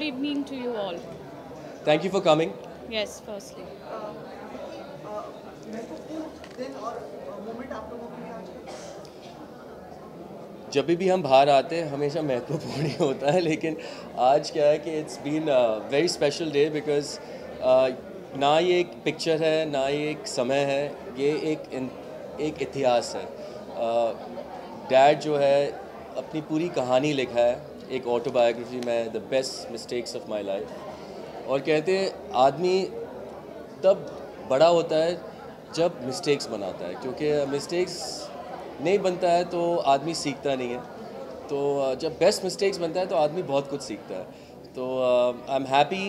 Good evening to you all. Thank you for coming. Yes, firstly. महत्वपूर्ण दिन और moment आप लोगों के लिए आज का? जब भी हम बाहर आते हैं हमेशा महत्वपूर्ण ही होता है, लेकिन आज क्या है कि it's been very special day because ना ये एक पिक्चर है ना ये एक समय है, ये एक इतिहास है। डैड जो है अपनी पूरी कहानी लिखा है एक ऑटोबायोग्राफी में, the best mistakes of my life. और कहते हैं आदमी तब बड़ा होता है जब मिस्टेक्स बनाता है, क्योंकि मिस्टेक्स नहीं बनता है तो आदमी सीखता नहीं है। तो जब बेस्ट मिस्टेक्स बनता है तो आदमी बहुत कुछ सीखता है। तो I am happy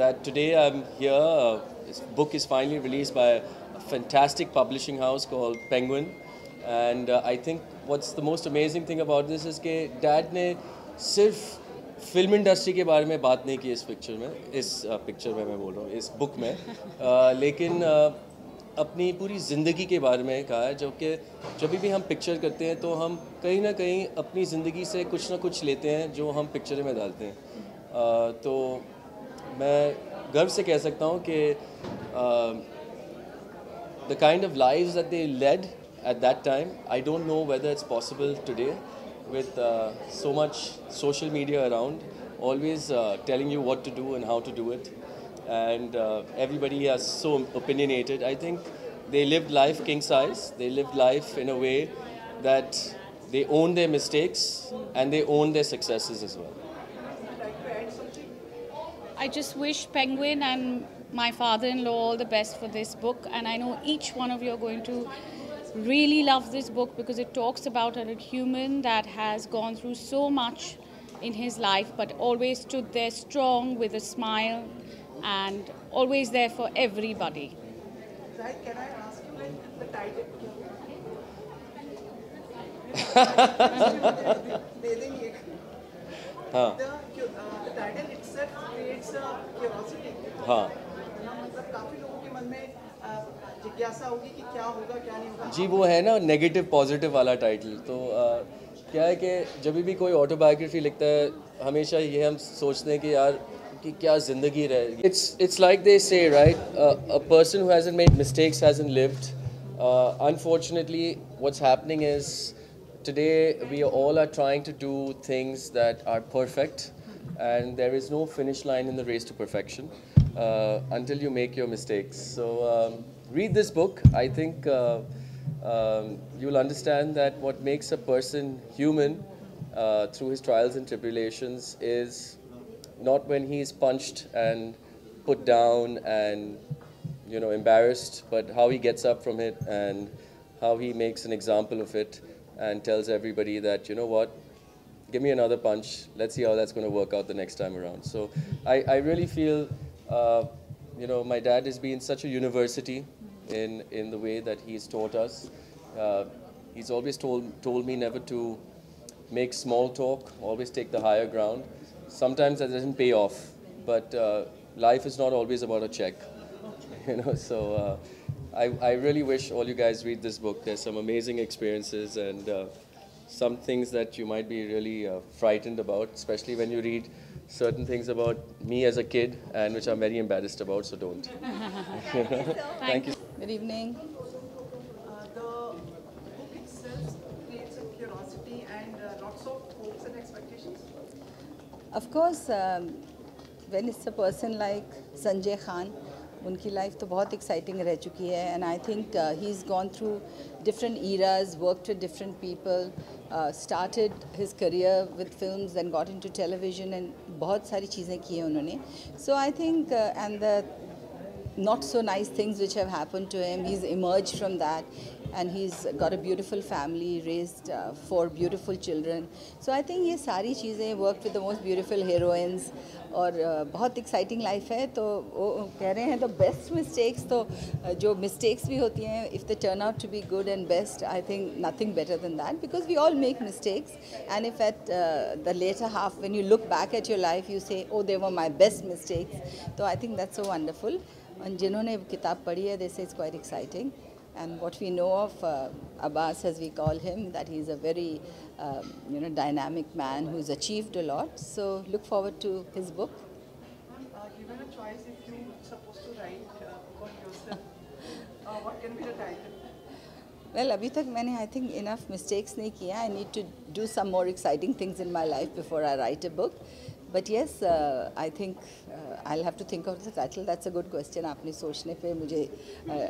that today I'm here. This book is finally released by a fantastic publishing house called Penguin. And I think what's the most amazing thing about this is कि डैड ने सिर्फ film industry के बारे में बात नहीं की इस पिक्चर में, मैं बोल रहा हूँ इस बुक में, लेकिन अपनी पूरी ज़िंदगी के बारे में कहा है। जो कि जब भी हम पिक्चर करते हैं तो हम कहीं ना कहीं अपनी ज़िंदगी से कुछ ना कुछ लेते हैं जो हम पिक्चर में डालते हैं। तो मैं गर्व से कह सकता हूँ कि the kind of lives that they led at that time, I don't know whether it's possible today with so much social media around, always telling you what to do and how to do it. And everybody is so opinionated. I think they lived life king size. They lived life in a way that they own their mistakes and they own their successes as well. I just wish Penguin and my father-in-law all the best for this book, and I know each one of you are going to really love this book because it talks about a human that has gone through so much in his life but always stood there strong with a smile and always there for everybody. Right, can I ask you like the title? दे देंगे। हाँ The title itself creates a curiosity. हाँ ना मतलब काफी लोगों के मन में जिज्ञासा होगी कि क्या होगा क्या नहीं होगा। जी, वो है ना नेगेटिव पॉजिटिव वाला टाइटल। तो क्या है कि जब भी कोई ऑटोबायोग्राफी लिखता है हमेशा ये हम सोचते हैं कि यार कि क्या ज़िंदगी रहे। इट्स लाइक दे से right, a person who hasn't made mistakes hasn't lived. Unfortunately what's happening is today we all are trying to do things that are perfect, and there is no finish line in the race to perfection until you make your mistakes. So read this book. I think you'll understand that what makes a person human through his trials and tribulations is not when he's punched and put down and embarrassed, but how he gets up from it and how he makes an example of it and tells everybody that, you know what, give me another punch, let's see how that's going to work out the next time around. So I really feel my dad has been such a university in the way that he's taught us. He's always told me never to make small talk, always take the higher ground. Sometimes that doesn't pay off, but life is not always about a check. So I really wish all you guys read this book. There's some amazing experiences and some things that you might be really frightened about, especially when you read certain things about me as a kid and which I'm very embarrassed about, so don't. Thank you. Good evening. The book itself creates a curiosity and lots of hopes and expectations. Of course, when it's a person like Sanjay Khan, उनकी life तो बहुत exciting रह चुकी है, and I think he is gone through different eras, worked with different people, started his career with films and got into television, एंड बहुत सारी चीज़ें की हैं उन्होंने. So I think and the not so nice things which have happened to him, he's emerged from that, and he's got a beautiful family, raised 4 beautiful children. So I think ये सारी चीज़ें, worked with the most beautiful heroines, और बहुत exciting life है. तो वो कह रहे हैं the best mistakes, तो जो mistakes भी होती हैं, if they turn out to be good and best, I think nothing better than that, because we all make mistakes, and if at the later half when you look back at your life you say, oh, they were my best mistakes, so I think that's so wonderful. And जिन्होंने किताब पढ़ी है, they say it's quite exciting. And what we know of Abbas, as we call him, that he's a very dynamic man who's achieved a lot. So look forward to his book. Given a choice, if you supposed to write about yourself, what can be the title? Well, अभी तक मैंने I think enough mistakes नहीं किया. I need to do some more exciting things in my life before I write a book. But yes, I think I'll have to think of the title. That's a good question. आपने सोचने पे मुझे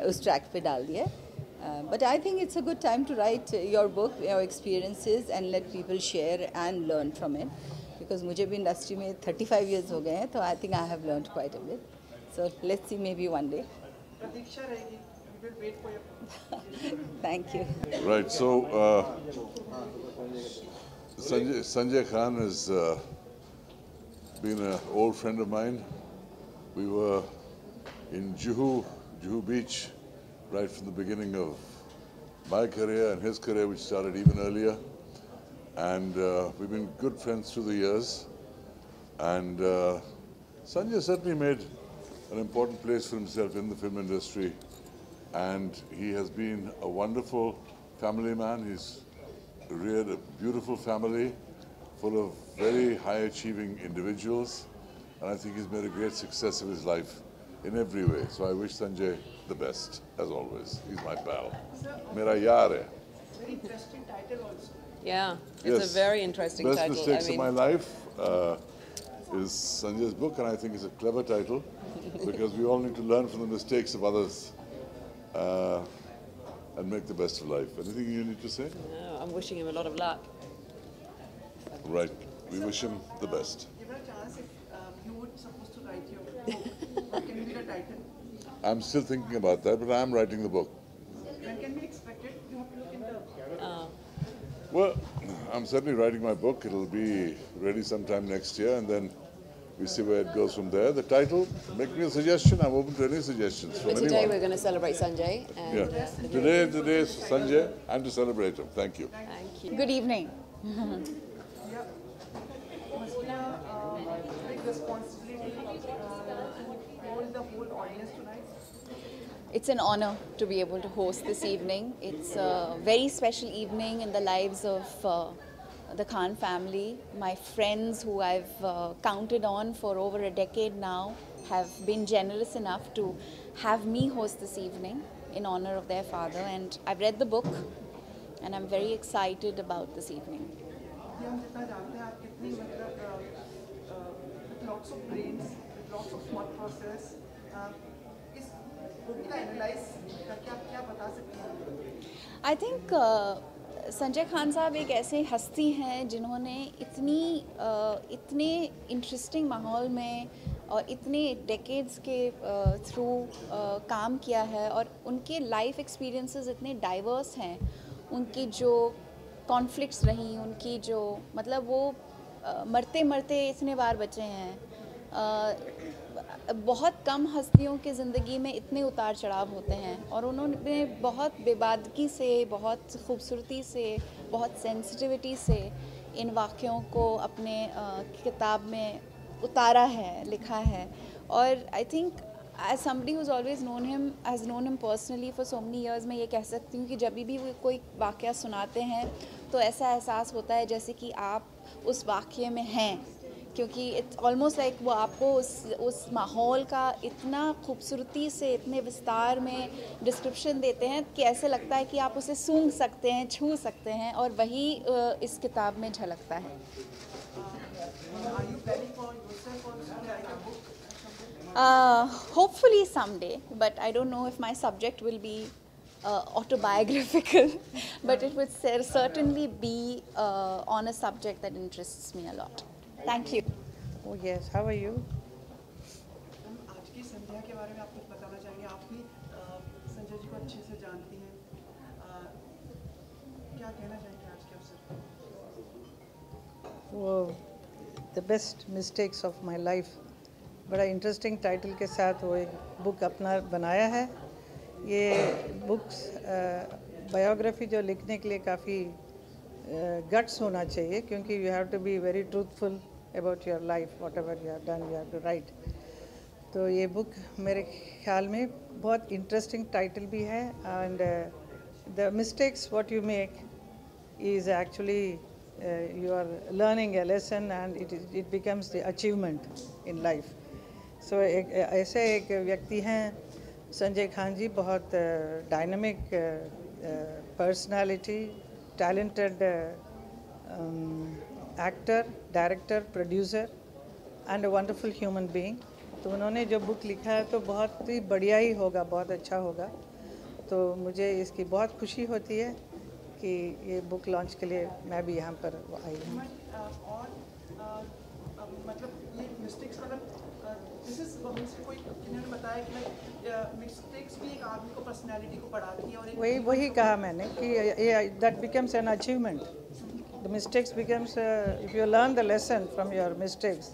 उस track पे डाल दिया. But I think it's a good time to write your book, your experiences, and let people share and learn from it. Because मुझे भी industry में 35 years हो गए हैं, तो I think I have learned quite a bit. So let's see, maybe one day. प्रतीक्षा रहेगी. We will wait for your. Thank you. Right. So Sanjay Khan has been an old friend of mine. We were in Juhu Beach right from the beginning of my career and his career, which started even earlier. And we've been good friends through the years. And Sanjay certainly made an important place for himself in the film industry. And he has been a wonderful family man. He's reared a beautiful family full of very high-achieving individuals. And I think he's made a great success of his life in every way. So I wish Sanjay the best, as always. He's my pal. Mera yaar hai. Very interesting title also. Yeah, it's Yes. a very interesting Best title. Mistakes of My Life is Sanjay's book, and I think it's a clever title because we all need to learn from the mistakes of others and make the best of life. Anything you need to say? No, I'm wishing him a lot of luck. Right. We wish him the best. Given a chance, if you would supposed to write your book, what can be the title? I'm still thinking about that, but I'm writing the book. When can we expect it? You have to look in the. Well, I'm certainly writing my book. It'll be ready sometime next year, and then we see where it goes from there. The title, make me a suggestion. I'm open to any suggestions from But today anyone. we're going to celebrate Sanjay. And Yeah. Today is Sanjay, and to celebrate him. Thank you. Thank you. Good evening. Yeah. Must be a big responsibility to hold the whole audience tonight. It's an honor to be able to host this evening. It's a very special evening in the lives of the Khan family. My friends who I've counted on for over a decade now have been generous enough to have me host this evening in honor of their father. And I've read the book and I'm very excited about this evening. ये हम जितना जानते हैं आप कितनी with lots of brains, with lots of thought process. इस book का analyze करके आप क्या बता सकते हैं? आई थिंक संजय खान साहब एक ऐसे हस्ती हैं जिन्होंने इतने इंटरेस्टिंग माहौल में और इतने डेकेड्स के थ्रू काम किया है और उनके लाइफ एक्सपीरियंसेस इतने डाइवर्स हैं. उनकी जो कॉन्फ्लिक्ट्स रही, उनकी जो मतलब वो मरते मरते इतने बार बचे हैं. बहुत कम हस्तियों की ज़िंदगी में इतने उतार चढ़ाव होते हैं और उन्होंने बहुत बेबादगी से, बहुत खूबसूरती से, बहुत सेंसिटिविटी से इन वाक़यों को अपने किताब में उतारा है, लिखा है. और I think as somebody who's always known him personally for so many years, मैं ये कह सकती हूँ कि जब भी वो कोई वाक़या सुनाते हैं तो ऐसा एहसास होता है जैसे कि आप उस वाक़ये में हैं, क्योंकि इट्स ऑलमोस्ट लाइक वो आपको उस माहौल का इतना खूबसूरती से, इतने विस्तार में डिस्क्रिप्शन देते हैं कि ऐसे लगता है कि आप उसे सूंघ सकते हैं, छू सकते हैं, और वही इस किताब में झलकता है. Are you planning for yourself also to write a book? Hopefully someday, but I don't know if my subject will be autobiographical, but it would certainly be on a subject that interests me a lot. Thank you. Oh yes, how are you? आज की संध्या के बारे में आप कुछ बताना चाहेंगे? आप भी संजय जी को अच्छे से जानती हैं. क्या कहना चाहेंगे आज के अवसर पर? वो the best mistakes of my life, बड़ा इंटरेस्टिंग टाइटल के साथ वो एक बुक अपना बनाया है. ये बुक्स बायोग्राफी जो लिखने के लिए काफ़ी गट्स होना चाहिए, क्योंकि you have to be very truthful about your life, whatever you have done you have to write. तो ये बुक मेरे ख्याल में बहुत इंटरेस्टिंग टाइटल भी है and the mistakes what you make is actually you are learning a lesson and it becomes the achievement in life. So ऐसे एक व्यक्ति हैं संजय खान जी, बहुत dynamic personality, talented actor, director, producer and a wonderful human being. तो उन्होंने जो book लिखा है तो बहुत ही बढ़िया ही होगा, बहुत अच्छा होगा. तो मुझे इसकी बहुत खुशी होती है कि ये बुक लॉन्च के लिए मैं भी यहाँ पर आई हूँ. और मतलब ये मिस्टेक्स मतलब दिस इज से कोई इन्होंने बताया कि मिस्टेक्स भी एक आदमी को पर्सनालिटी को बढ़ाती है और वही कहा मैंने कि ये that becomes an achievement. The mistakes becomes if you learn the lesson from your mistakes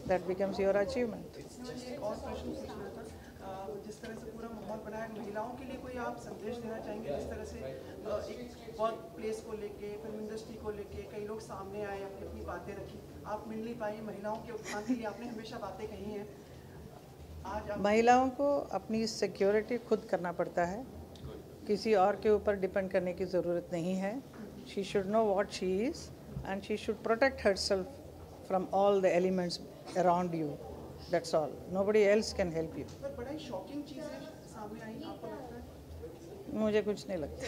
that becomes your achievement. एक और प्रश्न पूछना था, जिस तरह से पूरा माहौल बना है महिलाओं के लिए कोई आप संदेश देना चाहेंगे? जिस तरह से एक वर्क प्लेस को लेके, फिल्म इंडस्ट्री को लेके कई लोग सामने आए, अपनी अपनी बातें रखी, आप मिल नहीं पाई. महिलाओं के उत्थान के लिए आपने हमेशा बातें कही हैं. आज आप महिलाओं को अपनी सिक्योरिटी खुद करना पड़ता है, किसी और के ऊपर डिपेंड करने की ज़रूरत नहीं है. She should know what she is and she should protect herself from all the elements around you. That's all. Nobody else can help you. पर बड़ा ही शॉकिंग चीज़ें सामने आई, आपको लगता है? मुझे कुछ नहीं लगता.